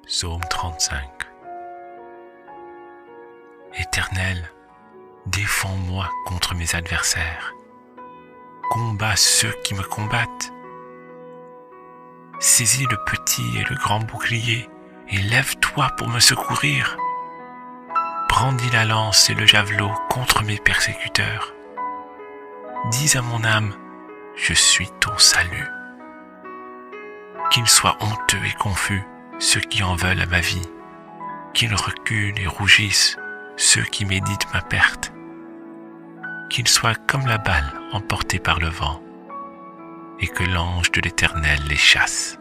Psaume 35. Éternel, défends-moi contre mes adversaires. Combats ceux qui me combattent. Saisis le petit et le grand bouclier et lève-toi pour me secourir. Brandis la lance et le javelot contre mes persécuteurs. Dis à mon âme, je suis ton salut. Qu'ils soient honteux et confus, ceux qui en veulent à ma vie. Qu'ils reculent et rougissent, ceux qui méditent ma perte. Qu'ils soient comme la balle emportée par le vent, et que l'ange de l'Éternel les chasse.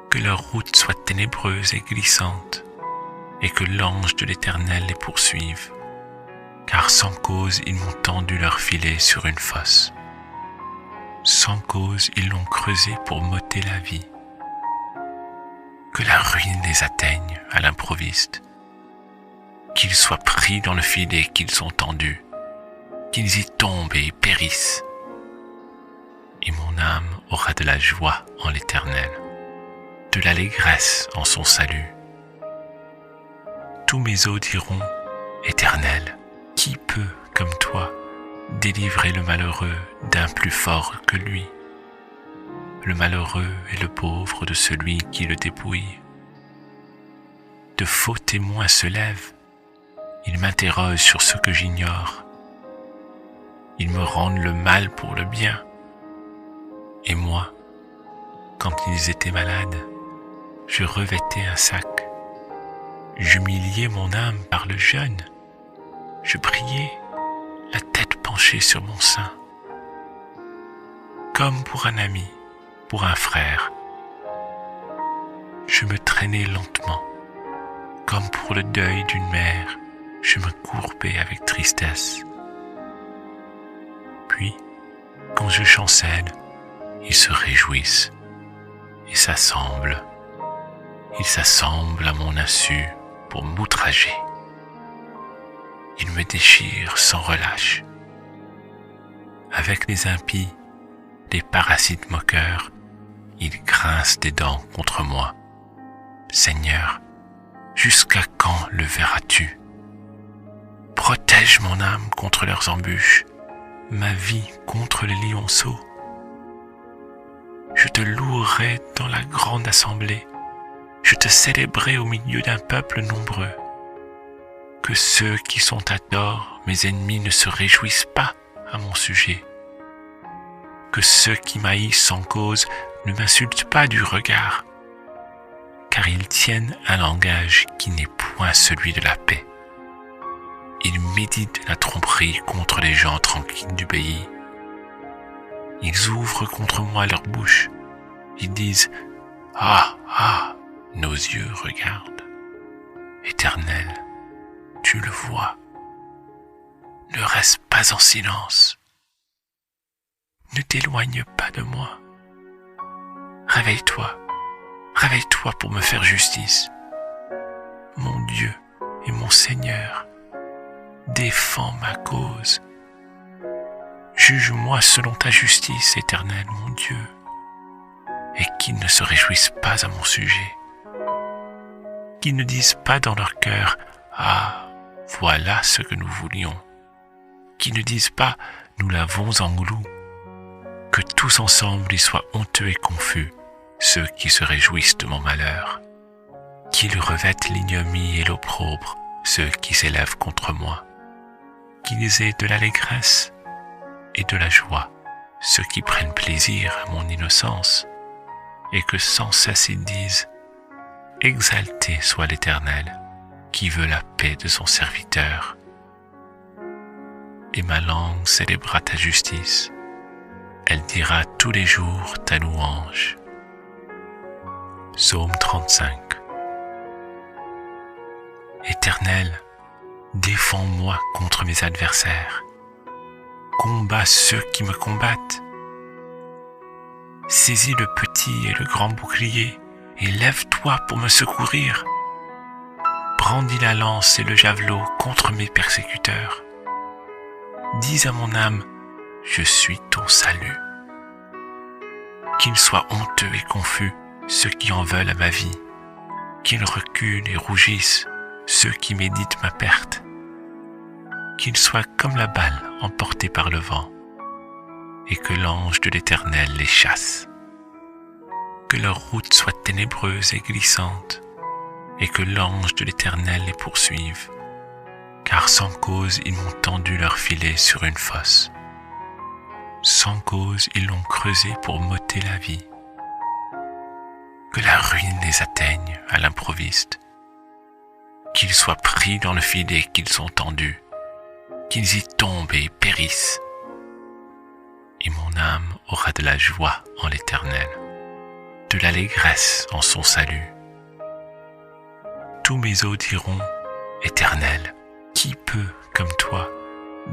Que leur route soit ténébreuse et glissante, et que l'ange de l'Éternel les poursuive, car sans cause ils m'ont tendu leur filet sur une fosse. Sans cause ils l'ont creusé pour m'ôter la vie. Que la ruine les atteigne à l'improviste, qu'ils soient pris dans le filet qu'ils ont tendu, qu'ils y tombent et y périssent. Et mon âme aura de la joie en l'Éternel, de l'allégresse en son salut. Tous mes os diront, Éternel, qui peut, comme toi, délivrer le malheureux d'un plus fort que lui? Le malheureux et le pauvre de celui qui le dépouille. De faux témoins se lèvent, ils m'interrogent sur ce que j'ignore. Ils me rendent le mal pour le bien. Et moi, quand ils étaient malades, je revêtais un sac. J'humiliais mon âme par le jeûne. Je priais, la tête penchée sur mon sein. Comme pour un ami, pour un frère. Je me traînais lentement, comme pour le deuil d'une mère, je me courbais avec tristesse. Puis, quand je chancelle, ils se réjouissent et s'assemblent. Ils s'assemblent à mon insu pour m'outrager. Ils me déchirent sans relâche. Avec les impies, les parasites moqueurs, ils grincent des dents contre moi. Seigneur, jusqu'à quand le verras-tu? Protège mon âme contre leurs embûches, ma vie contre les lionceaux. Je te louerai dans la grande assemblée, je te célébrerai au milieu d'un peuple nombreux. Que ceux qui sont à tort, mes ennemis, ne se réjouissent pas à mon sujet. Que ceux qui m'haïssent sans cause ne m'insultent pas du regard, car ils tiennent un langage qui n'est point celui de la paix. Ils méditent la tromperie contre les gens tranquilles du pays. Ils ouvrent contre moi leur bouche. Ils disent « Ah, ah !» Nos yeux regardent. Éternel, tu le vois. Ne reste pas en silence. Ne t'éloigne pas de moi. Réveille-toi, réveille-toi pour me faire justice. Mon Dieu et mon Seigneur, défends ma cause. Juge-moi selon ta justice, Éternel, mon Dieu, et qu'ils ne se réjouissent pas à mon sujet. Qu'ils ne disent pas dans leur cœur « Ah, voilà ce que nous voulions ». Qu'ils ne disent pas « Nous l'avons en glou ». Que tous ensemble ils soient honteux et confus, ceux qui se réjouissent de mon malheur. Qu'ils revêtent l'ignominie et l'opprobre, ceux qui s'élèvent contre moi. Qu'ils aient de l'allégresse et de la joie, ceux qui prennent plaisir à mon innocence, et que sans cesse ils disent « Exalté soit l'Éternel, qui veut la paix de son serviteur. » Et ma langue célébrera ta justice, elle dira tous les jours ta louange. Psaume 35. Éternel, défends-moi contre mes adversaires. Combats ceux qui me combattent. Saisis le petit et le grand bouclier et lève-toi pour me secourir. Brandis la lance et le javelot contre mes persécuteurs. Dis à mon âme, je suis ton salut. Qu'ils soient honteux et confus, ceux qui en veulent à ma vie. qu'ils reculent et rougissent ceux qui méditent ma perte, qu'ils soient comme la balle emportée par le vent, et que l'ange de l'Éternel les chasse. Que leur route soit ténébreuse et glissante, et que l'ange de l'Éternel les poursuive, car sans cause ils m'ont tendu leur filet sur une fosse. Sans cause ils l'ont creusé pour m'ôter la vie. Que la ruine les atteigne à l'improviste, qu'ils soient pris dans le filet qu'ils ont tendu, qu'ils y tombent et périssent. Et mon âme aura de la joie en l'Éternel, de l'allégresse en son salut. Tous mes os diront, Éternel, qui peut, comme toi,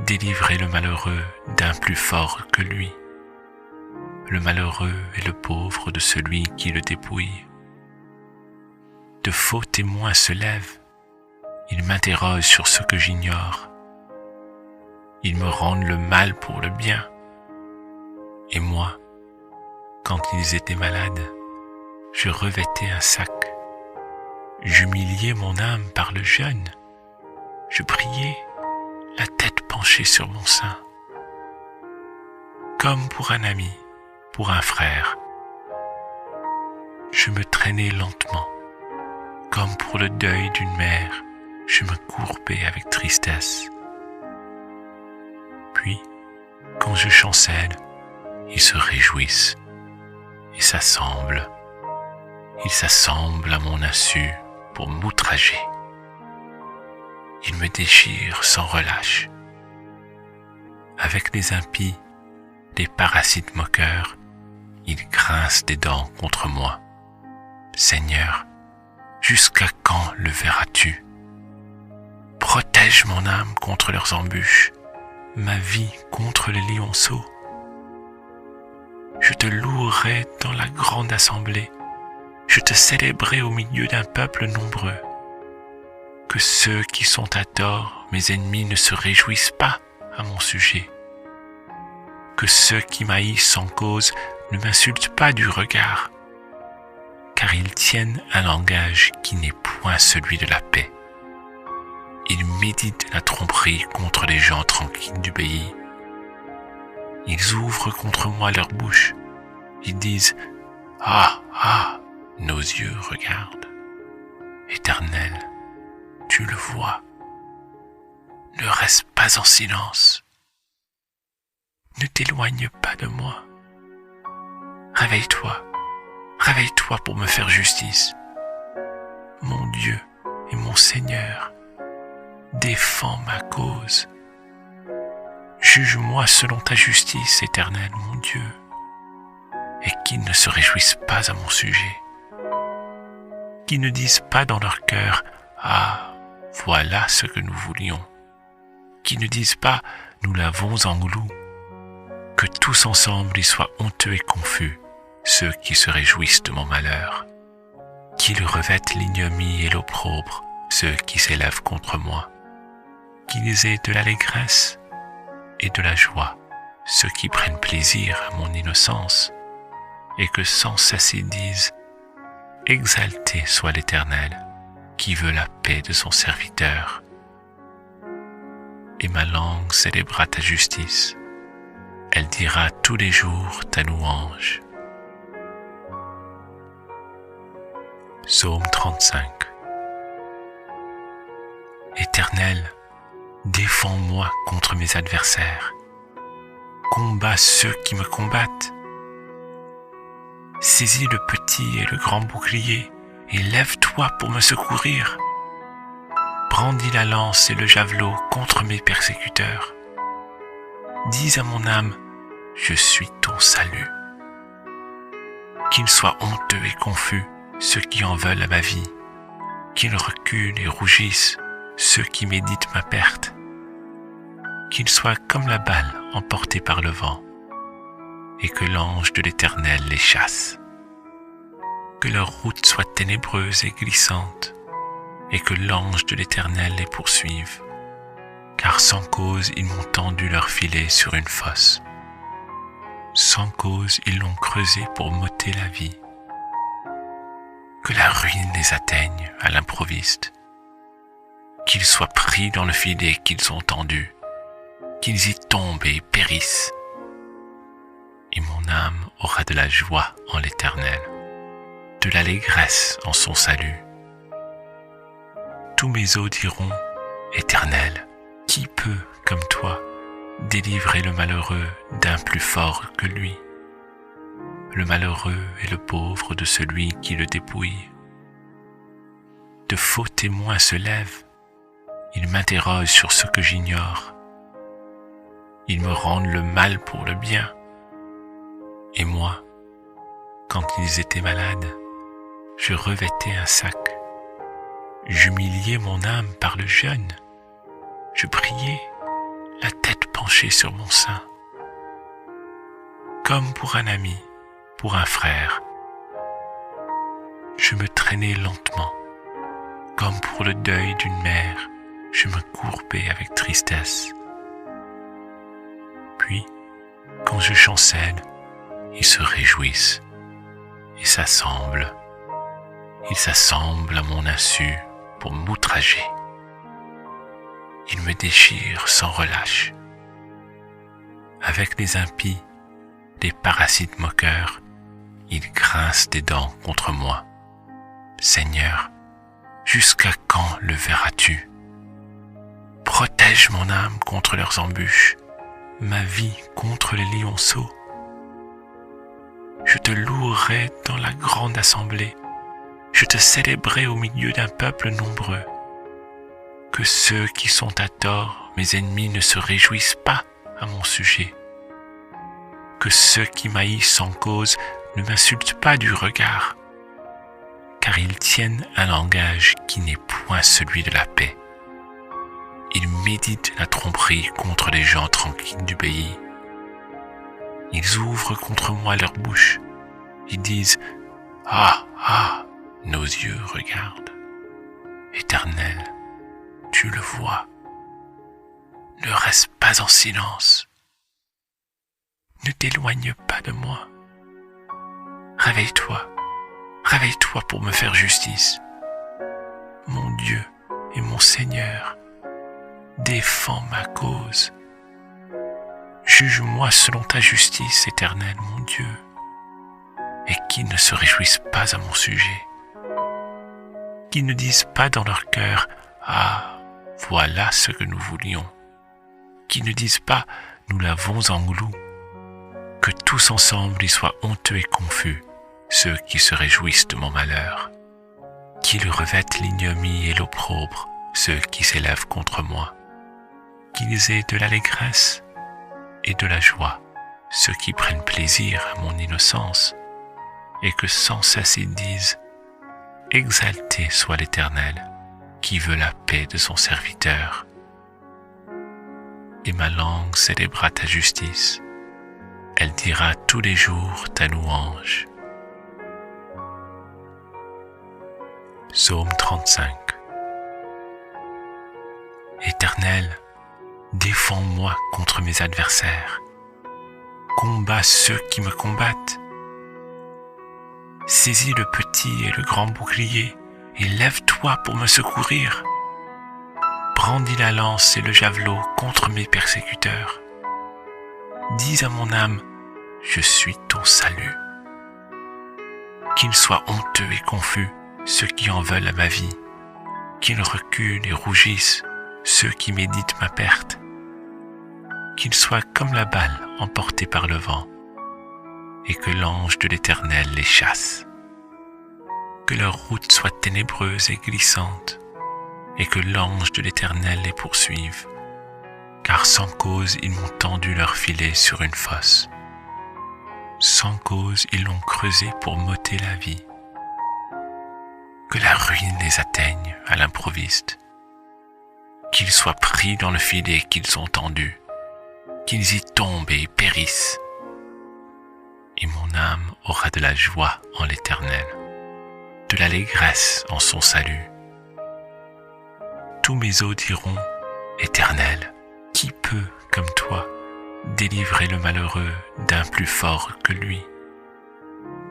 délivrer le malheureux d'un plus fort que lui, le malheureux et le pauvre de celui qui le dépouille. De faux témoins se lèvent, ils m'interrogent sur ce que j'ignore. Ils me rendent le mal pour le bien. Et moi, quand ils étaient malades, je revêtais un sac. J'humiliais mon âme par le jeûne. Je priais, la tête penchée sur mon sein. Comme pour un ami, pour un frère. Je me traînais lentement. Comme pour le deuil d'une mère, je me courbais avec tristesse. Puis, quand je chancelle, ils se réjouissent et s'assemblent. Ils s'assemblent à mon insu pour m'outrager. Ils me déchirent sans relâche. Avec les impies, les parasites moqueurs, ils grincent des dents contre moi. Seigneur, jusqu'à quand le verras-tu? Protège mon âme contre leurs embûches, ma vie contre les lionceaux. Je te louerai dans la grande assemblée, je te célébrerai au milieu d'un peuple nombreux. Que ceux qui sont à tort, mes ennemis, ne se réjouissent pas à mon sujet. Que ceux qui m'haïssent sans cause ne m'insultent pas du regard, car ils tiennent un langage qui n'est point celui de la paix. Ils méditent la tromperie contre les gens tranquilles du pays. Ils ouvrent contre moi leur bouche. Ils disent « Ah, ah !» Nos yeux regardent. Éternel, tu le vois. Ne reste pas en silence. Ne t'éloigne pas de moi. Réveille-toi, réveille-toi pour me faire justice. Mon Dieu et mon Seigneur, défends ma cause. Juge-moi selon ta justice, Éternel, mon Dieu, et qu'ils ne se réjouissent pas à mon sujet. Qu'ils ne disent pas dans leur cœur « Ah, voilà ce que nous voulions ». Qu'ils ne disent pas « Nous l'avons en glou ». Que tous ensemble ils soient honteux et confus, ceux qui se réjouissent de mon malheur. Qu'ils revêtent l'ignominie et l'opprobre, ceux qui s'élèvent contre moi. Qu'ils aient de l'allégresse et de la joie, ceux qui prennent plaisir à mon innocence, et que sans cesse ils disent « Exalté soit l'Éternel, qui veut la paix de son serviteur. » Et ma langue célébrera ta justice, elle dira tous les jours ta louange. Psaume 35. Éternel, défends-moi contre mes adversaires. Combats ceux qui me combattent. Saisis le petit et le grand bouclier et lève-toi pour me secourir. Brandis la lance et le javelot contre mes persécuteurs. Dis à mon âme, je suis ton salut. Qu'ils soient honteux et confus, ceux qui en veulent à ma vie. Qu'ils reculent et rougissent, ceux qui méditent ma perte. Qu'ils soient comme la balle emportée par le vent, et que l'ange de l'Éternel les chasse. Que leur route soit ténébreuse et glissante, et que l'ange de l'Éternel les poursuive, car sans cause ils m'ont tendu leur filet sur une fosse. Sans cause ils l'ont creusé pour m'ôter la vie. que la ruine les atteigne à l'improviste, qu'ils soient pris dans le filet qu'ils ont tendu, qu'ils y tombent et périssent. Et mon âme aura de la joie en l'Éternel, de l'allégresse en son salut. Tous mes os diront, Éternel, qui peut, comme toi, délivrer le malheureux d'un plus fort que lui, le malheureux et le pauvre de celui qui le dépouille. De faux témoins se lèvent, ils m'interrogent sur ce que j'ignore. Ils me rendent le mal pour le bien. Et moi, quand ils étaient malades, je revêtais un sac. J'humiliais mon âme par le jeûne. Je priais, la tête penchée sur mon sein. Comme pour un ami, pour un frère. Je me traînais lentement. Comme pour le deuil d'une mère, je me courbais avec tristesse. Puis, quand je chancelle, ils se réjouissent et s'assemblent. Ils s'assemblent à mon insu pour m'outrager. Ils me déchirent sans relâche. Avec les impies, les parasites moqueurs, ils grincent des dents contre moi. Seigneur, jusqu'à quand le verras-tu? Protège mon âme contre leurs embûches, ma vie contre les lionceaux. Je te louerai dans la grande assemblée, je te célébrerai au milieu d'un peuple nombreux. Que ceux qui sont à tort, mes ennemis, ne se réjouissent pas à mon sujet. Que ceux qui m'haïssent sans cause ne m'insultent pas du regard, car ils tiennent un langage qui n'est point celui de la paix. Ils méditent la tromperie contre les gens tranquilles du pays. Ils ouvrent contre moi leur bouche. Ils disent « Ah, ah, nos yeux regardent. Éternel, tu le vois. Ne reste pas en silence. Ne t'éloigne pas de moi. Réveille-toi, réveille-toi pour me faire justice. Mon Dieu et mon Seigneur, défends ma cause. Juge-moi selon ta justice, Éternel, mon Dieu, et qu'ils ne se réjouissent pas à mon sujet. Qu'ils ne disent pas dans leur cœur « Ah, voilà ce que nous voulions ». Qu'ils ne disent pas « Nous l'avons englouti ». Que tous ensemble y soient honteux et confus, ceux qui se réjouissent de mon malheur. Qu'ils revêtent l'ignominie et l'opprobre, ceux qui s'élèvent contre moi. Qu'ils aient de l'allégresse et de la joie, ceux qui prennent plaisir à mon innocence, et que sans cesse ils disent « Exalté soit l'Éternel, qui veut la paix de son serviteur. » Et ma langue célébrera ta justice, elle dira tous les jours ta louange. Psaume 35. Éternel, défends-moi contre mes adversaires. Combats ceux qui me combattent. Saisis le petit et le grand bouclier et lève-toi pour me secourir. Brandis la lance et le javelot contre mes persécuteurs. Dis à mon âme, je suis ton salut. Qu'ils soient honteux et confus, ceux qui en veulent à ma vie. Qu'ils reculent et rougissent, ceux qui méditent ma perte. Qu'ils soient comme la balle emportée par le vent, et que l'ange de l'Éternel les chasse. Que leur route soit ténébreuse et glissante, et que l'ange de l'Éternel les poursuive. Car sans cause ils m'ont tendu leur filet sur une fosse. Sans cause ils l'ont creusé pour m'ôter la vie. Que la ruine les atteigne à l'improviste. Qu'ils soient pris dans le filet qu'ils ont tendu, qu'ils y tombent et périssent. Et mon âme aura de la joie en l'Éternel, de l'allégresse en son salut. Tous mes os diront, Éternel, qui peut, comme toi, délivrer le malheureux d'un plus fort que lui,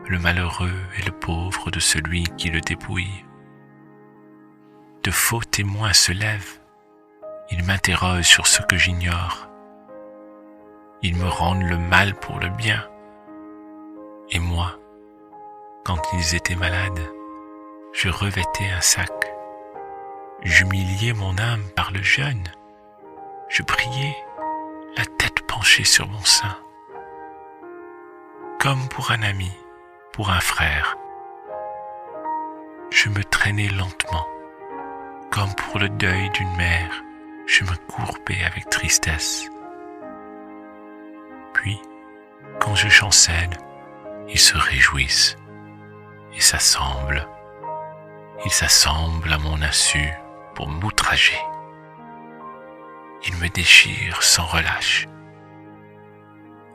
le malheureux et le pauvre de celui qui le dépouille. De faux témoins se lèvent, ils m'interrogent sur ce que j'ignore. Ils me rendent le mal pour le bien. Et moi, quand ils étaient malades, je revêtais un sac. J'humiliais mon âme par le jeûne. Je priais, la tête penchée sur mon sein. Comme pour un ami, pour un frère. Je me traînais lentement. Comme pour le deuil d'une mère, je me courbais avec tristesse. Puis, quand je chancelle, ils se réjouissent et s'assemblent. Ils s'assemblent à mon insu pour m'outrager. Ils me déchirent sans relâche.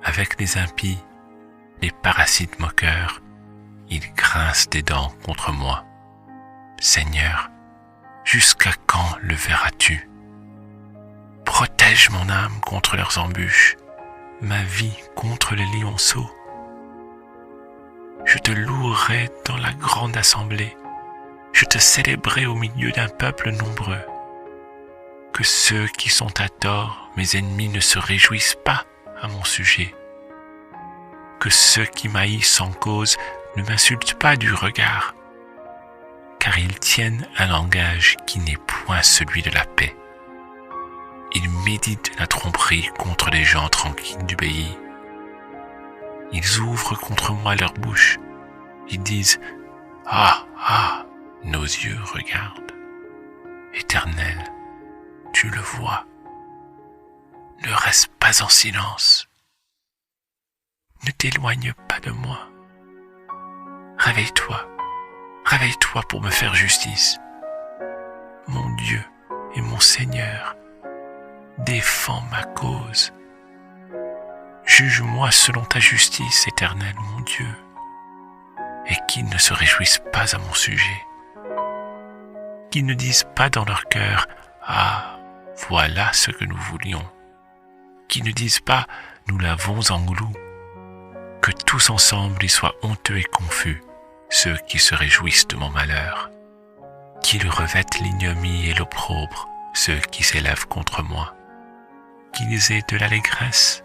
Avec les impies, les parasites moqueurs, ils grincent des dents contre moi. Seigneur, jusqu'à quand le verras-tu? Protège mon âme contre leurs embûches, ma vie contre les lionceaux. Je te louerai dans la grande assemblée, je te célébrerai au milieu d'un peuple nombreux. Que ceux qui sont à tort, mes ennemis, ne se réjouissent pas à mon sujet. Que ceux qui m'haïssent sans cause ne m'insultent pas du regard, car ils tiennent un langage qui n'est point celui de la paix. Ils méditent la tromperie contre les gens tranquilles du pays. Ils ouvrent contre moi leur bouche. Ils disent « Ah, ah !» Nos yeux regardent. Éternel, tu le vois. Ne reste pas en silence. Ne t'éloigne pas de moi. Réveille-toi, réveille-toi pour me faire justice. Mon Dieu et mon Seigneur, défends ma cause. Juge-moi selon ta justice, Éternel, mon Dieu, et qu'ils ne se réjouissent pas à mon sujet. Qu'ils ne disent pas dans leur cœur « Ah, voilà ce que nous voulions ». Qu'ils ne disent pas « Nous l'avons en glou ». Que tous ensemble ils soient honteux et confus, ceux qui se réjouissent de mon malheur. Qu'ils revêtent l'ignominie et l'opprobre, ceux qui s'élèvent contre moi. Qu'ils aient de l'allégresse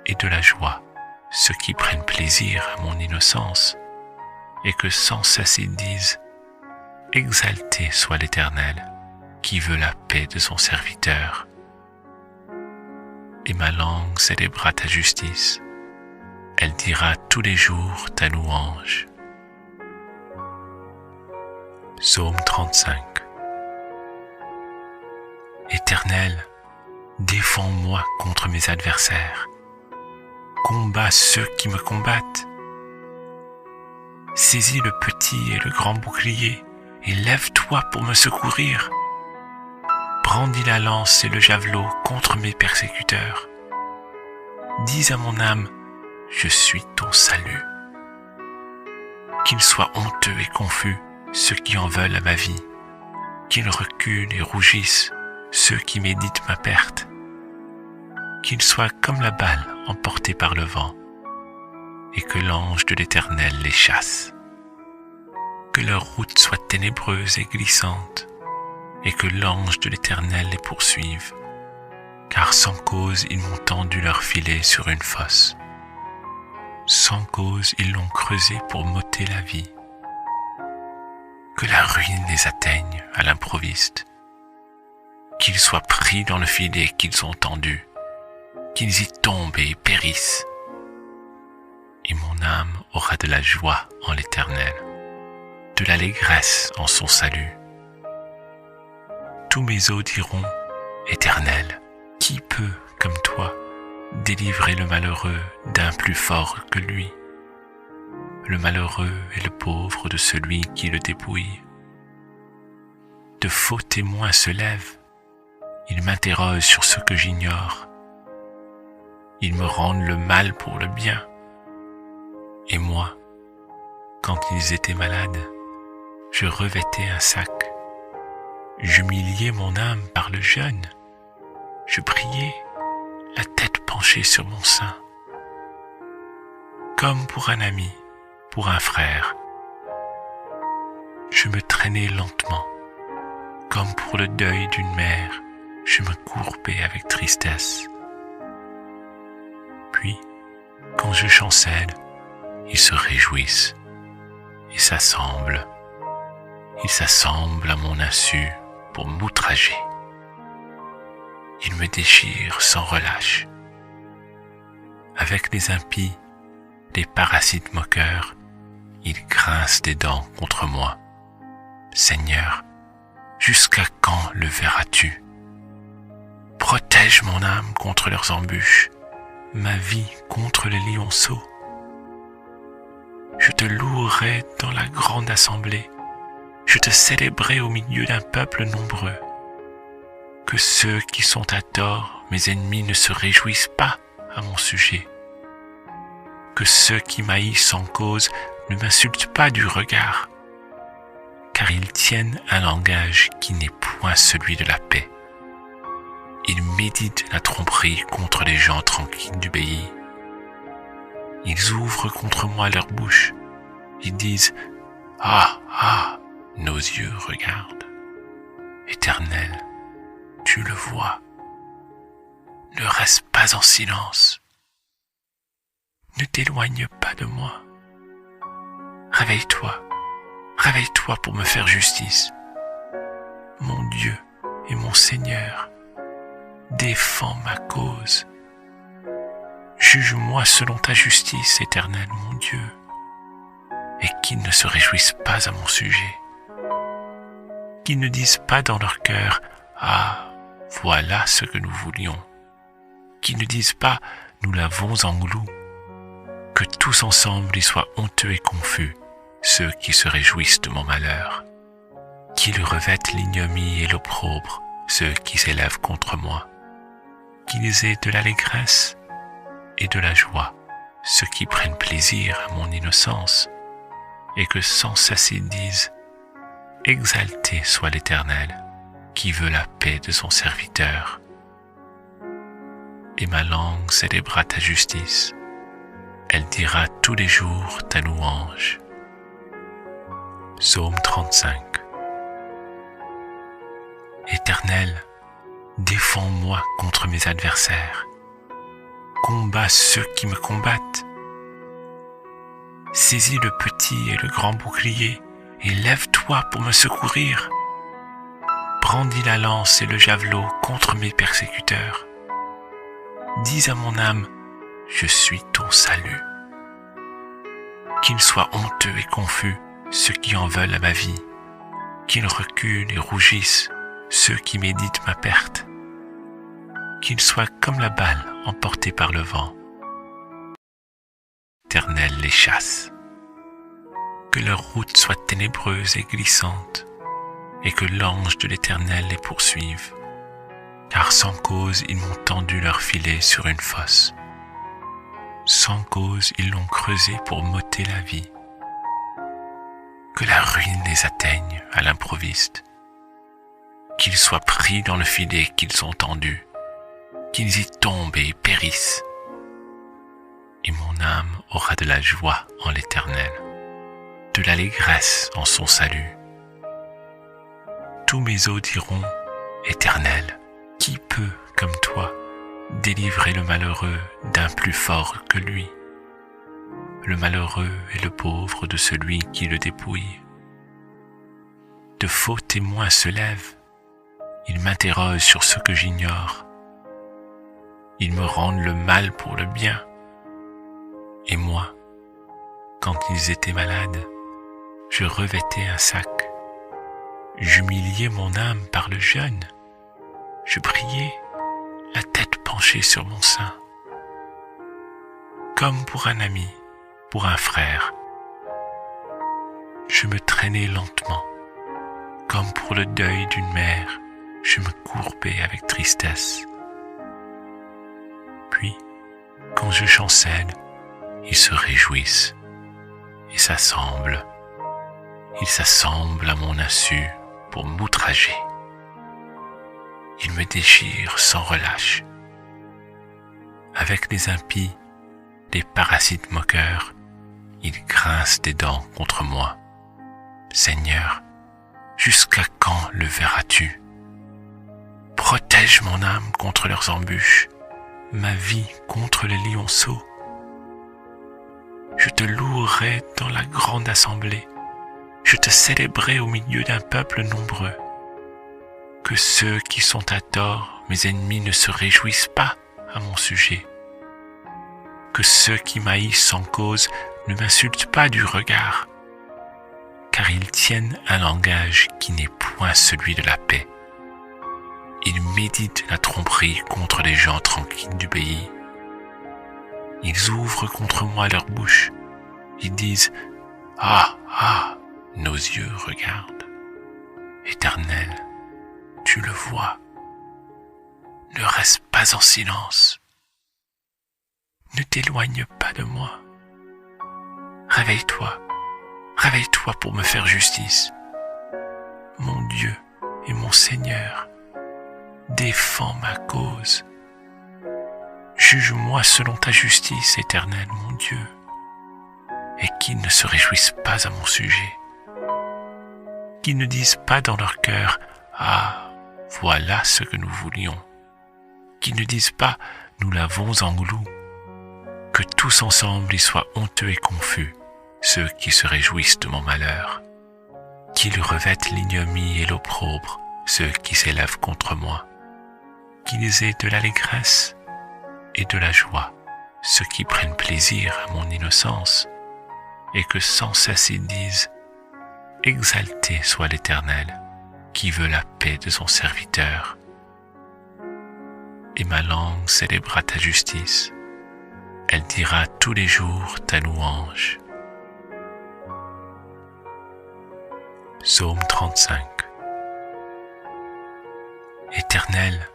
et de la joie, ceux qui prennent plaisir à mon innocence, et que sans cesse ils disent « Exalté soit l'Éternel, qui veut la paix de son serviteur. » Et ma langue célébrera ta justice, elle dira tous les jours ta louange. Psaume 35. Éternel, défends-moi contre mes adversaires. Combats ceux qui me combattent. Saisis le petit et le grand bouclier et lève-toi pour me secourir. Brandis la lance et le javelot contre mes persécuteurs. Dis à mon âme, je suis ton salut. Qu'ils soient honteux et confus, ceux qui en veulent à ma vie. Qu'ils reculent et rougissent, ceux qui méditent ma perte. Qu'ils soient comme la balle emportée par le vent, et que l'ange de l'Éternel les chasse. Que leur route soit ténébreuse et glissante, et que l'ange de l'Éternel les poursuive, car sans cause ils m'ont tendu leur filet sur une fosse. Sans cause ils l'ont creusé pour m'ôter la vie. Que la ruine les atteigne à l'improviste, qu'ils soient pris dans le filet qu'ils ont tendu, qu'ils y tombent et périssent. Et mon âme aura de la joie en l'Éternel, de l'allégresse en son salut. Tous mes os diront, Éternel, qui peut, comme toi, délivrer le malheureux d'un plus fort que lui, le malheureux et le pauvre de celui qui le dépouille. De faux témoins se lèvent, ils m'interrogent sur ce que j'ignore. Ils me rendent le mal pour le bien. Et moi, quand ils étaient malades, je revêtais un sac. J'humiliais mon âme par le jeûne. Je priais, la tête penchée sur mon sein. Comme pour un ami, pour un frère. Je me traînais lentement, comme pour le deuil d'une mère, je me courbais avec tristesse. Puis, quand je chancelle, ils se réjouissent et s'assemblent. Ils s'assemblent à mon insu pour m'outrager. Ils me déchirent sans relâche. Avec les impies, les parasites moqueurs, ils grincent des dents contre moi. Seigneur, jusqu'à quand le verras-tu? Protège mon âme contre leurs embûches, ma vie contre les lionceaux. Je te louerai dans la grande assemblée, je te célébrerai au milieu d'un peuple nombreux. Que ceux qui sont à tort, mes ennemis, ne se réjouissent pas à mon sujet. Que ceux qui m'haïssent sans cause ne m'insultent pas du regard, car ils tiennent un langage qui n'est point celui de la paix. Ils méditent la tromperie contre les gens tranquilles du pays. Ils ouvrent contre moi leur bouche. Ils disent « Ah, ah !» Nos yeux regardent. Éternel, tu le vois. Ne reste pas en silence. Ne t'éloigne pas de moi. Réveille-toi, réveille-toi pour me faire justice. Mon Dieu et mon Seigneur, défends ma cause. Juge-moi selon ta justice, Éternel, mon Dieu, et qu'ils ne se réjouissent pas à mon sujet. Qu'ils ne disent pas dans leur cœur « Ah, voilà ce que nous voulions ». Qu'ils ne disent pas « Nous l'avons en glou ». Que tous ensemble ils soient honteux et confus, ceux qui se réjouissent de mon malheur. Qu'ils revêtent l'ignominie et l'opprobre, ceux qui s'élèvent contre moi. Qu'ils aient de l'allégresse et de la joie, ceux qui prennent plaisir à mon innocence, et que sans cesse ils disent « Exalté soit l'Éternel, qui veut la paix de son serviteur. » Et ma langue célébrera ta justice, elle dira tous les jours ta louange. Psaume 35. Éternel, défends-moi contre mes adversaires. Combats ceux qui me combattent. Saisis le petit et le grand bouclier et lève-toi pour me secourir. Brandis la lance et le javelot contre mes persécuteurs. Dis à mon âme, je suis ton salut. Qu'ils soient honteux et confus, ceux qui en veulent à ma vie. Qu'ils reculent et rougissent, ceux qui méditent ma perte. Qu'ils soient comme la balle emportée par le vent. L'Éternel les chasse. Que leur route soit ténébreuse et glissante, et que l'ange de l'Éternel les poursuive. Car sans cause ils m'ont tendu leur filet sur une fosse. Sans cause ils l'ont creusé pour m'ôter la vie. Que la ruine les atteigne à l'improviste. Qu'ils soient pris dans le filet qu'ils ont tendu, qu'ils y tombent et périssent. Et mon âme aura de la joie en l'Éternel, de l'allégresse en son salut. Tous mes os diront, Éternel, qui peut, comme toi, délivrer le malheureux d'un plus fort que lui, le malheureux et le pauvre de celui qui le dépouille. De faux témoins se lèvent, ils m'interrogent sur ce que j'ignore. Ils me rendent le mal pour le bien. Et moi, quand ils étaient malades, je revêtais un sac. J'humiliais mon âme par le jeûne. Je priais, la tête penchée sur mon sein. Comme pour un ami, pour un frère. Je me traînais lentement, comme pour le deuil d'une mère, je me courbais avec tristesse. Puis, quand je chancelle, ils se réjouissent et s'assemblent. Ils s'assemblent à mon insu pour m'outrager. Ils me déchirent sans relâche. Avec les impies, les parasites moqueurs, ils grincent des dents contre moi. Seigneur, jusqu'à quand le verras-tu? Protège mon âme contre leurs embûches, ma vie contre les lionceaux. Je te louerai dans la grande assemblée, je te célébrerai au milieu d'un peuple nombreux. Que ceux qui sont à tort, mes ennemis, ne se réjouissent pas à mon sujet. Que ceux qui m'haïssent sans cause ne m'insultent pas du regard, car ils tiennent un langage qui n'est point celui de la paix. Ils méditent la tromperie contre les gens tranquilles du pays. Ils ouvrent contre moi leur bouche. Ils disent « Ah, ah !» Nos yeux regardent. Éternel, tu le vois. Ne reste pas en silence. Ne t'éloigne pas de moi. Réveille-toi, réveille-toi pour me faire justice. Mon Dieu et mon Seigneur, défends ma cause. Juge-moi selon ta justice, Éternel, mon Dieu, et qu'ils ne se réjouissent pas à mon sujet. Qu'ils ne disent pas dans leur cœur « Ah, voilà ce que nous voulions ». Qu'ils ne disent pas « Nous l'avons en glou ». Que tous ensemble ils soient honteux et confus, ceux qui se réjouissent de mon malheur. Qu'ils revêtent l'ignominie et l'opprobre, ceux qui s'élèvent contre moi. Qu'ils aient de l'allégresse et de la joie, ceux qui prennent plaisir à mon innocence, et que sans cesse ils disent « Exalté soit l'Éternel, qui veut la paix de son serviteur. » Et ma langue célébrera ta justice, elle dira tous les jours ta louange. Psaume 35. Éternel,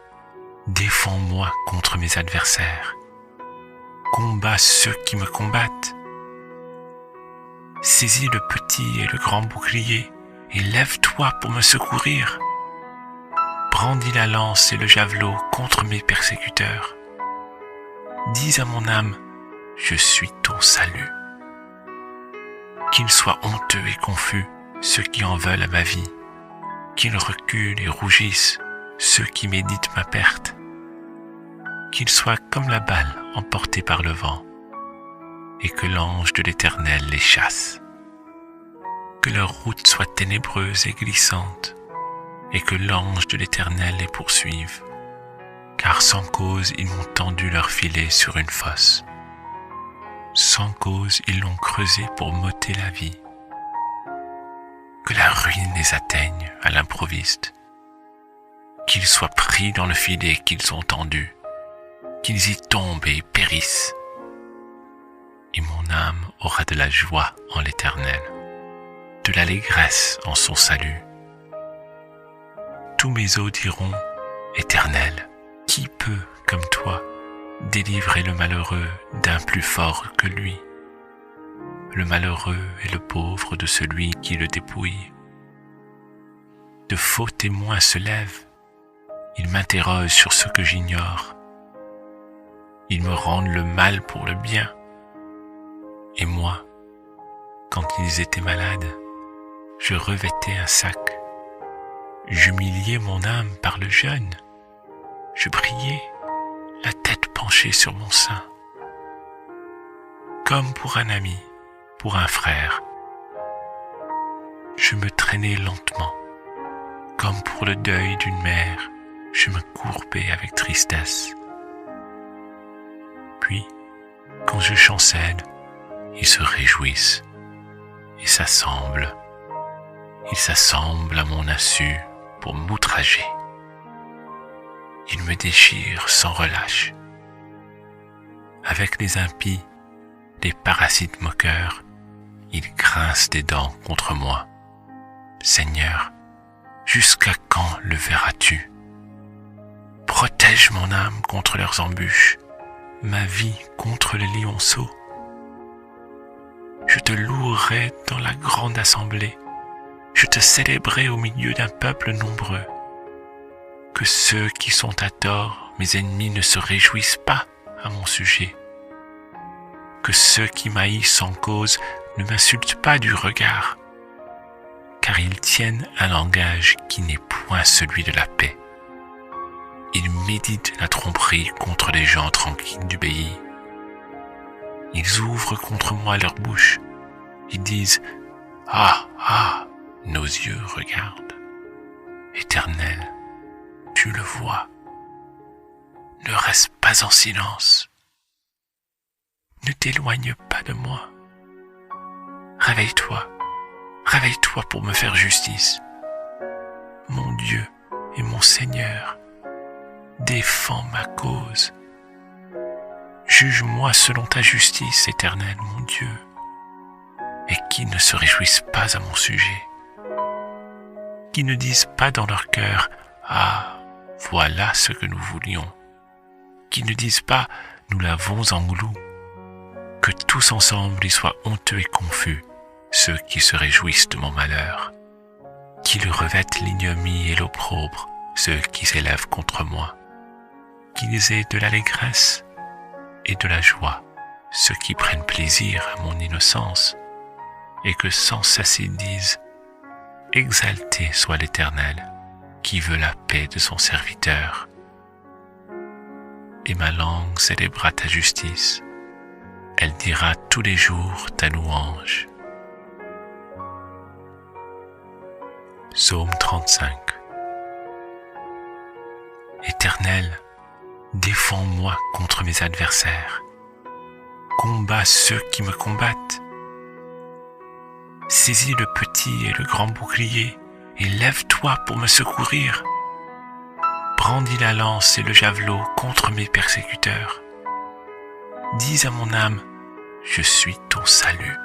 défends-moi contre mes adversaires. Combats ceux qui me combattent. Saisis le petit et le grand bouclier et lève-toi pour me secourir. Brandis la lance et le javelot contre mes persécuteurs. Dis à mon âme, je suis ton salut. Qu'ils soient honteux et confus, ceux qui en veulent à ma vie. Qu'ils reculent et rougissent, ceux qui méditent ma perte. Qu'ils soient comme la balle emportée par le vent, et que l'ange de l'Éternel les chasse. Que leur route soit ténébreuse et glissante, et que l'ange de l'Éternel les poursuive. Car sans cause ils m'ont tendu leur filet sur une fosse. Sans cause ils l'ont creusé pour m'ôter la vie. Que la ruine les atteigne à l'improviste. Qu'ils soient pris dans le filet qu'ils ont tendu. Qu'ils y tombent et périssent. Et mon âme aura de la joie en l'Éternel, de l'allégresse en son salut. Tous mes os diront, Éternel, qui peut, comme toi, délivrer le malheureux d'un plus fort que lui, le malheureux et le pauvre de celui qui le dépouille? De faux témoins se lèvent, ils m'interrogent sur ce que j'ignore. Ils me rendent le mal pour le bien. Et moi, quand ils étaient malades, je revêtais un sac. J'humiliais mon âme par le jeûne. Je priais, la tête penchée sur mon sein. Comme pour un ami, pour un frère. Je me traînais lentement. Comme pour le deuil d'une mère, je me courbais avec tristesse. Puis, quand je chancelle, ils se réjouissent et s'assemblent. Ils s'assemblent à mon insu pour m'outrager. Ils me déchirent sans relâche. Avec les impies, les parasites moqueurs, ils grincent des dents contre moi. Seigneur, jusqu'à quand le verras-tu? Protège mon âme contre leurs embûches, ma vie contre les lionceaux. Je te louerai dans la grande assemblée, je te célébrerai au milieu d'un peuple nombreux. Que ceux qui sont à tort, mes ennemis, ne se réjouissent pas à mon sujet. Que ceux qui m'haïssent sans cause ne m'insultent pas du regard, car ils tiennent un langage qui n'est point celui de la paix. Ils méditent la tromperie contre les gens tranquilles du pays. Ils ouvrent contre moi leur bouche. Ils disent « Ah, ah !» Nos yeux regardent. Éternel, tu le vois. Ne reste pas en silence. Ne t'éloigne pas de moi. Réveille-toi, réveille-toi pour me faire justice. Mon Dieu et mon Seigneur, défends ma cause. Juge-moi selon ta justice, Éternel, mon Dieu, et qui ne se réjouissent pas à mon sujet, qui ne disent pas dans leur cœur « Ah, voilà ce que nous voulions », qui ne disent pas « Nous l'avons en glou », que tous ensemble ils soient honteux et confus, ceux qui se réjouissent de mon malheur, qu'ils revêtent l'ignominie et l'opprobre, ceux qui s'élèvent contre moi, qu'ils aient de l'allégresse et de la joie, ceux qui prennent plaisir à mon innocence, et que sans cesse ils disent « Exalté soit l'Éternel, qui veut la paix de son serviteur. » Et ma langue célébrera ta justice, elle dira tous les jours ta louange. Psaume 35. Éternel, défends-moi contre mes adversaires. Combats ceux qui me combattent. Saisis le petit et le grand bouclier et lève-toi pour me secourir. Brandis la lance et le javelot contre mes persécuteurs. Dis à mon âme, je suis ton salut.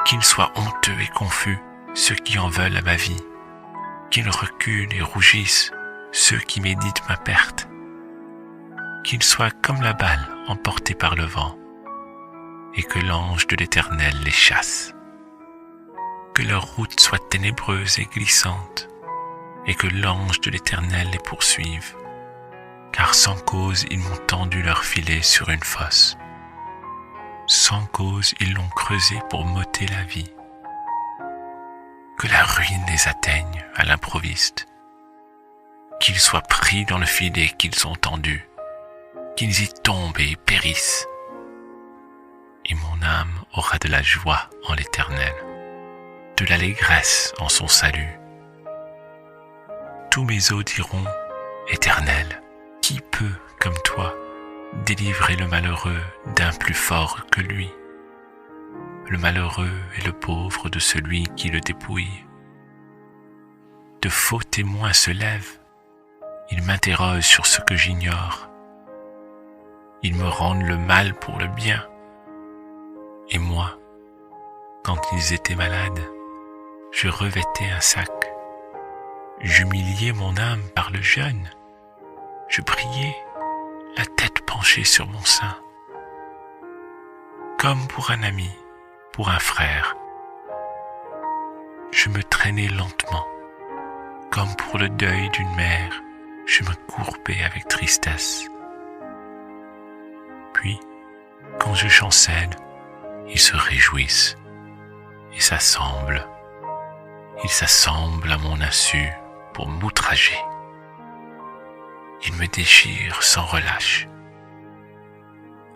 Qu'ils soient honteux et confus, ceux qui en veulent à ma vie. Qu'ils reculent et rougissent, ceux qui méditent ma perte. Qu'ils soient comme la balle emportée par le vent, et que l'ange de l'Éternel les chasse. Que leur route soit ténébreuse et glissante, et que l'ange de l'Éternel les poursuive. Car sans cause ils m'ont tendu leur filet sur une fosse. Sans cause ils l'ont creusé pour m'ôter la vie. Que la ruine les atteigne à l'improviste. Qu'ils soient pris dans le filet qu'ils ont tendu, qu'ils y tombent et périssent. Et mon âme aura de la joie en l'Éternel, de l'allégresse en son salut. Tous mes os diront, Éternel, qui peut, comme toi, délivrer le malheureux d'un plus fort que lui, le malheureux et le pauvre de celui qui le dépouille. De faux témoins se lèvent, ils m'interrogent sur ce que j'ignore. Ils me rendent le mal pour le bien. Et moi, quand ils étaient malades, je revêtais un sac. J'humiliais mon âme par le jeûne. Je priais, la tête penchée sur mon sein. Comme pour un ami, pour un frère. Je me traînais lentement. Comme pour le deuil d'une mère, je me courbais avec tristesse. Puis, quand je chancelle, ils se réjouissent et s'assemblent. Ils s'assemblent à mon insu pour m'outrager. Ils me déchirent sans relâche.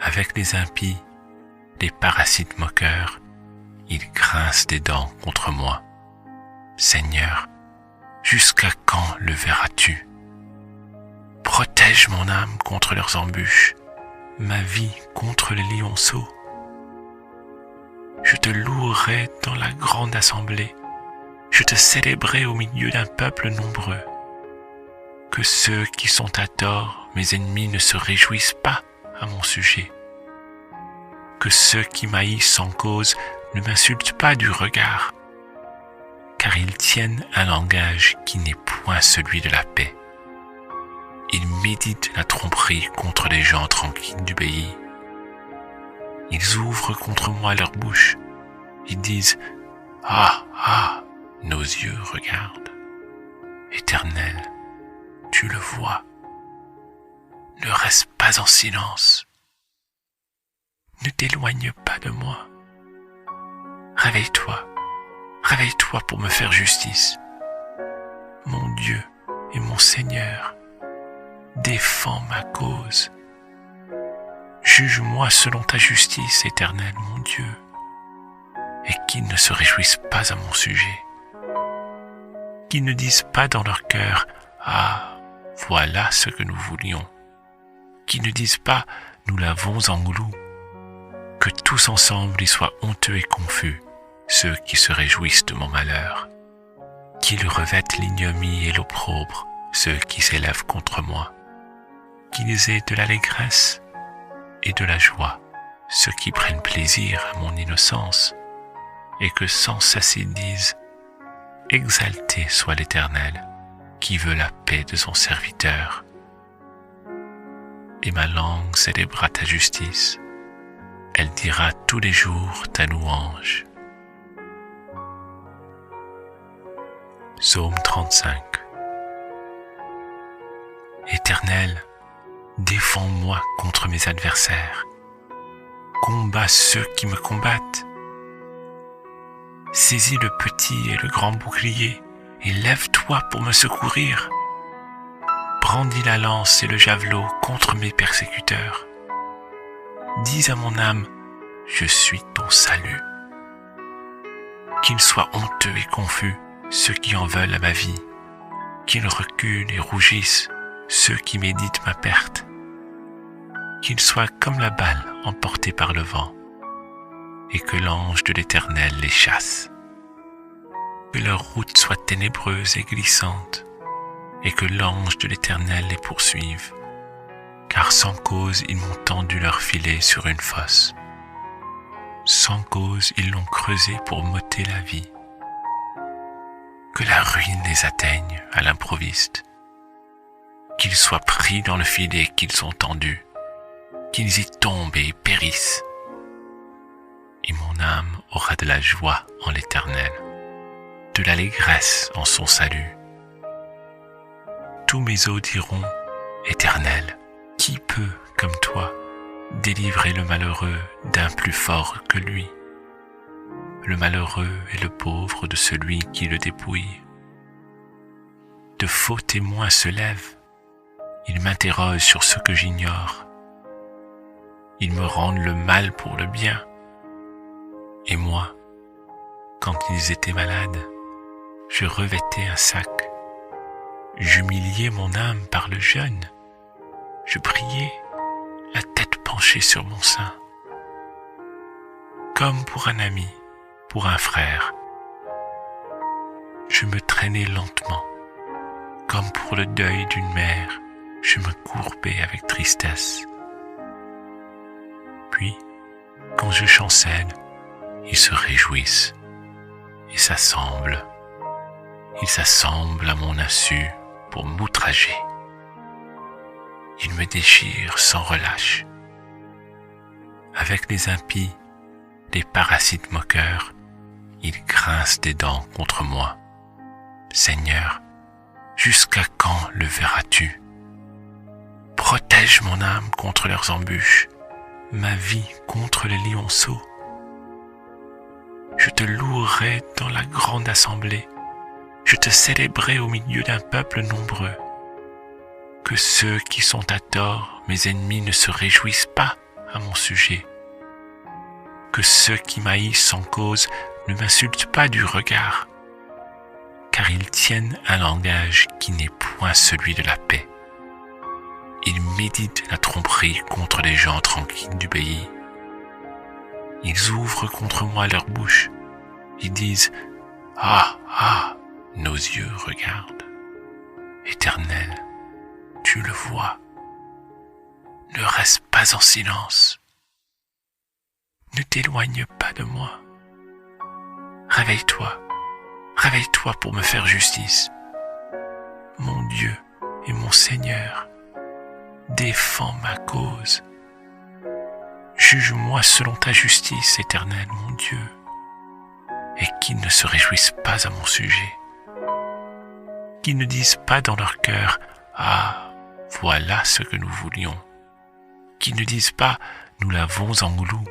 Avec les impies, les parasites moqueurs, ils grincent des dents contre moi. Seigneur, jusqu'à quand le verras-tu? Protège mon âme contre leurs embûches, ma vie contre les lionceaux. Je te louerai dans la grande assemblée, je te célébrerai au milieu d'un peuple nombreux. Que ceux qui sont à tort, mes ennemis, ne se réjouissent pas à mon sujet. Que ceux qui m'haïssent sans cause ne m'insultent pas du regard, car ils tiennent un langage qui n'est point celui de la paix. Ils méditent la tromperie contre les gens tranquilles du pays. Ils ouvrent contre moi leur bouche. Ils disent « Ah, ah !» Nos yeux regardent. Éternel, tu le vois. Ne reste pas en silence. ne t'éloigne pas de moi. Réveille-toi, réveille-toi pour me faire justice. Mon Dieu et mon Seigneur, défends ma cause. Juge-moi selon ta justice éternelle, mon Dieu, et qu'ils ne se réjouissent pas à mon sujet. Qu'ils ne disent pas dans leur cœur « Ah, voilà ce que nous voulions ». Qu'ils ne disent pas « Nous l'avons en glou ». Que tous ensemble y soient honteux et confus, ceux qui se réjouissent de mon malheur. Qu'ils revêtent l'ignominie et l'opprobre, ceux qui s'élèvent contre moi. Qu'ils aient de l'allégresse et de la joie, ceux qui prennent plaisir à mon innocence, et que sans cesse ils disent « Exalté soit l'Éternel, qui veut la paix de son serviteur. » Et ma langue célébrera ta justice, elle dira tous les jours ta louange. Psaume 35. Éternel, défends-moi contre mes adversaires. Combats ceux qui me combattent. Saisis le petit et le grand bouclier et lève-toi pour me secourir. Brandis la lance et le javelot contre mes persécuteurs. Dis à mon âme, je suis ton salut. Qu'ils soient honteux et confus, ceux qui en veulent à ma vie. Qu'ils reculent et rougissent, ceux qui méditent ma perte. Qu'ils soient comme la balle emportée par le vent, et que l'ange de l'Éternel les chasse. Que leur route soit ténébreuse et glissante, et que l'ange de l'Éternel les poursuive. Car sans cause ils m'ont tendu leur filet sur une fosse. Sans cause ils l'ont creusé pour m'ôter la vie. Que la ruine les atteigne à l'improviste. Qu'ils soient pris dans le filet qu'ils ont tendu. Qu'ils y tombent et périssent. Et mon âme aura de la joie en l'Éternel, de l'allégresse en son salut. Tous mes os diront, Éternel, qui peut, comme toi, délivrer le malheureux d'un plus fort que lui, le malheureux et le pauvre de celui qui le dépouille? De faux témoins se lèvent, ils m'interrogent sur ce que j'ignore. Ils me rendent le mal pour le bien. Et moi, quand ils étaient malades, je revêtais un sac. J'humiliais mon âme par le jeûne. Je priais, la tête penchée sur mon sein. Comme pour un ami, pour un frère. Je me traînais lentement. Comme pour le deuil d'une mère, je me courbais avec tristesse. Puis, quand je chancelle, ils se réjouissent et s'assemblent. Ils s'assemblent à mon insu pour m'outrager. Ils me déchirent sans relâche. Avec les impies, les parasites moqueurs, ils grincent des dents contre moi. Seigneur, jusqu'à quand le verras-tu? Protège mon âme contre leurs embûches, ma vie contre les lionceaux. Je te louerai dans la grande assemblée, je te célébrerai au milieu d'un peuple nombreux. Que ceux qui sont à tort, mes ennemis, ne se réjouissent pas à mon sujet. Que ceux qui m'haïssent sans cause ne m'insultent pas du regard, car ils tiennent un langage qui n'est point celui de la paix. Ils méditent la tromperie contre les gens tranquilles du pays. Ils ouvrent contre moi leur bouche. Ils disent « Ah, ah, nos yeux regardent. Éternel, tu le vois. Ne reste pas en silence. Ne t'éloigne pas de moi. Réveille-toi, réveille-toi pour me faire justice. Mon Dieu et mon Seigneur, défends ma cause. Juge-moi selon ta justice, Éternel, mon Dieu, et qu'ils ne se réjouissent pas à mon sujet. Qu'ils ne disent pas dans leur cœur « Ah, voilà ce que nous voulions ». Qu'ils ne disent pas nous l'avons en goulou.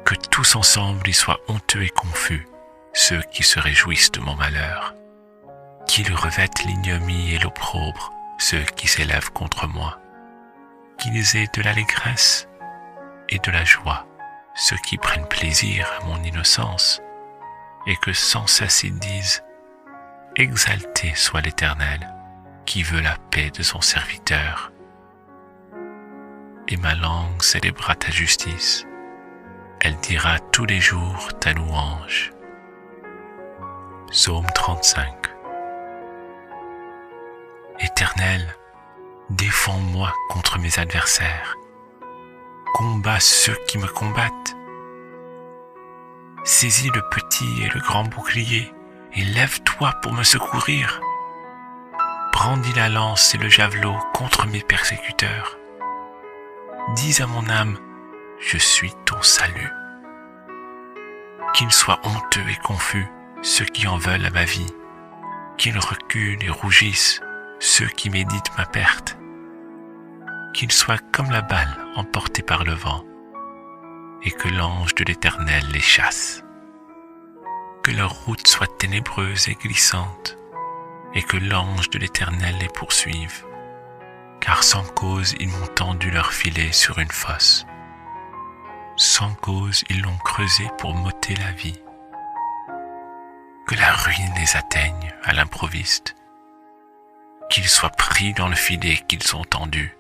Que tous ensemble ils soient honteux et confus, ceux qui se réjouissent de mon malheur. Qu'ils revêtent l'ignominie et l'opprobre, ceux qui s'élèvent contre moi. Qu'ils aient de l'allégresse et de la joie, ceux qui prennent plaisir à mon innocence, et que sans cesse ils disent « Exalté soit l'Éternel, qui veut la paix de son serviteur. » Et ma langue célébrera ta justice, elle dira tous les jours ta louange. Psaume 35. Éternel, défends-moi contre mes adversaires. Combats ceux qui me combattent. Saisis le petit et le grand bouclier et lève-toi pour me secourir. Brandis la lance et le javelot contre mes persécuteurs. Dis à mon âme, je suis ton salut. Qu'ils soient honteux et confus, ceux qui en veulent à ma vie. Qu'ils reculent et rougissent, ceux qui méditent ma perte. Qu'ils soient comme la balle emportée par le vent, et que l'ange de l'Éternel les chasse. Que leur route soit ténébreuse et glissante, et que l'ange de l'Éternel les poursuive. Car sans cause ils m'ont tendu leur filet sur une fosse. Sans cause ils l'ont creusé pour m'ôter la vie. Que la ruine les atteigne à l'improviste. Qu'ils soient pris dans le filet qu'ils ont tendu.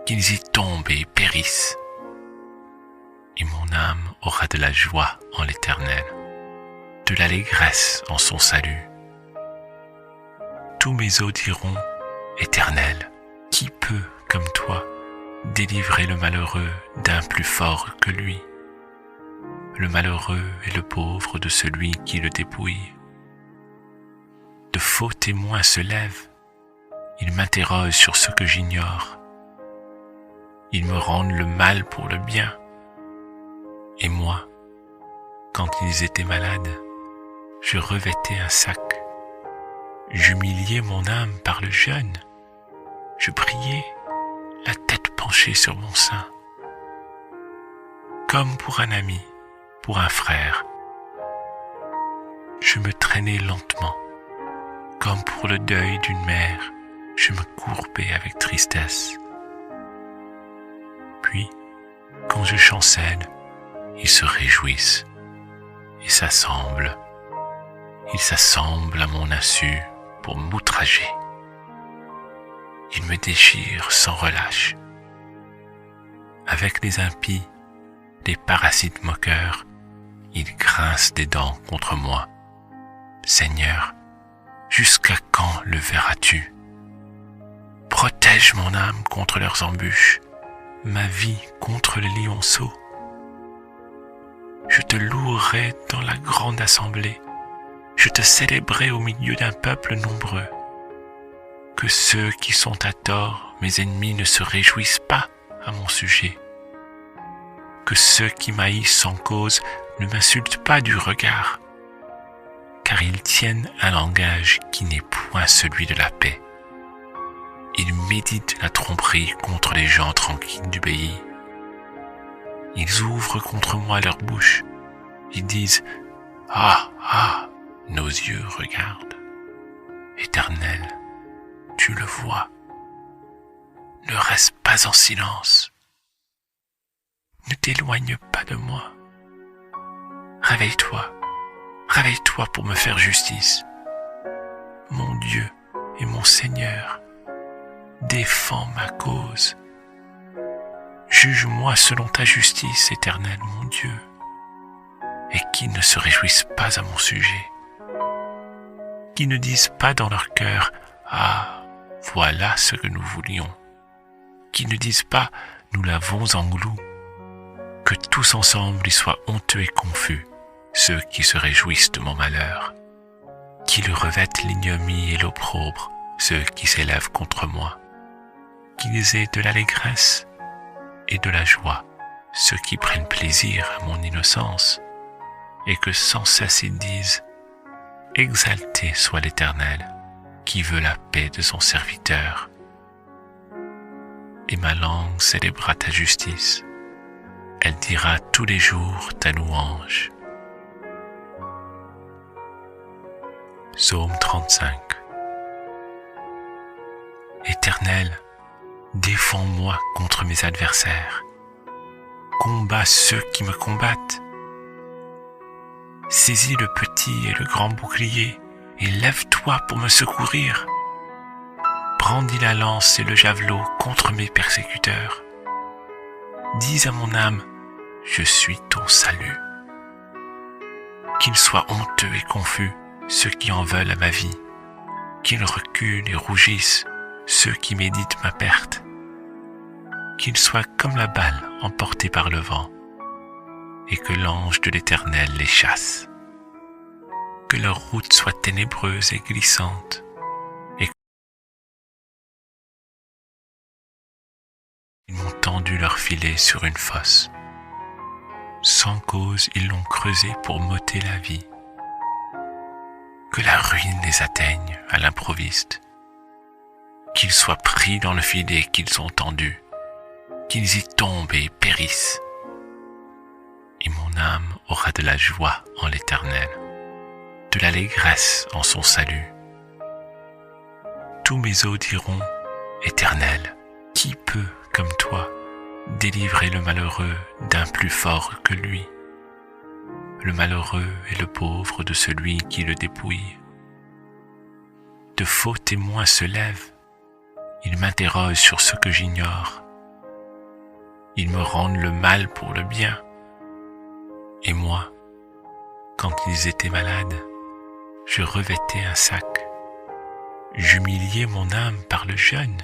Qu'ils y tombent et périssent. Et mon âme aura de la joie en l'Éternel, de l'allégresse en son salut. Tous mes os diront, Éternel, qui peut, comme toi, délivrer le malheureux d'un plus fort que lui, le malheureux et le pauvre de celui qui le dépouille. De faux témoins se lèvent, ils m'interrogent sur ce que j'ignore. Ils me rendent le mal pour le bien. Et moi, quand ils étaient malades, je revêtais un sac. J'humiliais mon âme par le jeûne. Je priais, la tête penchée sur mon sein. Comme pour un ami, pour un frère. Je me traînais lentement. Comme pour le deuil d'une mère, je me courbais avec tristesse. Puis, quand je chancelle, ils se réjouissent et s'assemblent. Ils s'assemblent à mon insu pour m'outrager. Ils me déchirent sans relâche. Avec les impies, les parasites moqueurs, ils grincent des dents contre moi. Seigneur, jusqu'à quand le verras-tu? Protège mon âme contre leurs embûches, ma vie contre les lionceaux. Je te louerai dans la grande assemblée, je te célébrerai au milieu d'un peuple nombreux. Que ceux qui sont à tort, mes ennemis, ne se réjouissent pas à mon sujet. Que ceux qui m'haïssent sans cause ne m'insultent pas du regard, car ils tiennent un langage qui n'est point celui de la paix. Ils méditent la tromperie contre les gens tranquilles du pays. Ils ouvrent contre moi leur bouche. Ils disent « Ah, ah, nos yeux regardent. Éternel, tu le vois. Ne reste pas en silence. Ne t'éloigne pas de moi. Réveille-toi, réveille-toi pour me faire justice. Mon Dieu et mon Seigneur, défends ma cause. Juge-moi selon ta justice, Éternel, mon Dieu, et qu'ils ne se réjouissent pas à mon sujet, qu'ils ne disent pas dans leur cœur « Ah, voilà ce que nous voulions », qu'ils ne disent pas « Nous l'avons en glou », que tous ensemble ils soient honteux et confus, ceux qui se réjouissent de mon malheur, qu'ils revêtent l'ignominie et l'opprobre, ceux qui s'élèvent contre moi, qu'ils aient de l'allégresse et de la joie, ceux qui prennent plaisir à mon innocence, et que sans cesse ils disent « Exalté soit l'Éternel, qui veut la paix de son serviteur. » Et ma langue célébrera ta justice, elle dira tous les jours ta louange. Psaume 35. Éternel, défends-moi contre mes adversaires. Combats ceux qui me combattent. Saisis le petit et le grand bouclier et lève-toi pour me secourir. Brandis la lance et le javelot contre mes persécuteurs. Dis à mon âme, je suis ton salut. Qu'ils soient honteux et confus ceux qui en veulent à ma vie. Qu'ils reculent et rougissent ceux qui méditent ma perte. Qu'ils soient comme la balle emportée par le vent, et que l'ange de l'Éternel les chasse. Que leur route soit ténébreuse et glissante, et qu'ils m'ont tendu leur filet sur une fosse. Sans cause, ils l'ont creusé pour m'ôter la vie. Que la ruine les atteigne à l'improviste. Qu'ils soient pris dans le filet qu'ils ont tendu, qu'ils y tombent et périssent. Et mon âme aura de la joie en l'Éternel, de l'allégresse en son salut. Tous mes os diront, Éternel, qui peut, comme toi, délivrer le malheureux d'un plus fort que lui, le malheureux et le pauvre de celui qui le dépouille. De faux témoins se lèvent, ils m'interrogent sur ce que j'ignore. Ils me rendent le mal pour le bien. Et moi, quand ils étaient malades, je revêtais un sac. J'humiliais mon âme par le jeûne.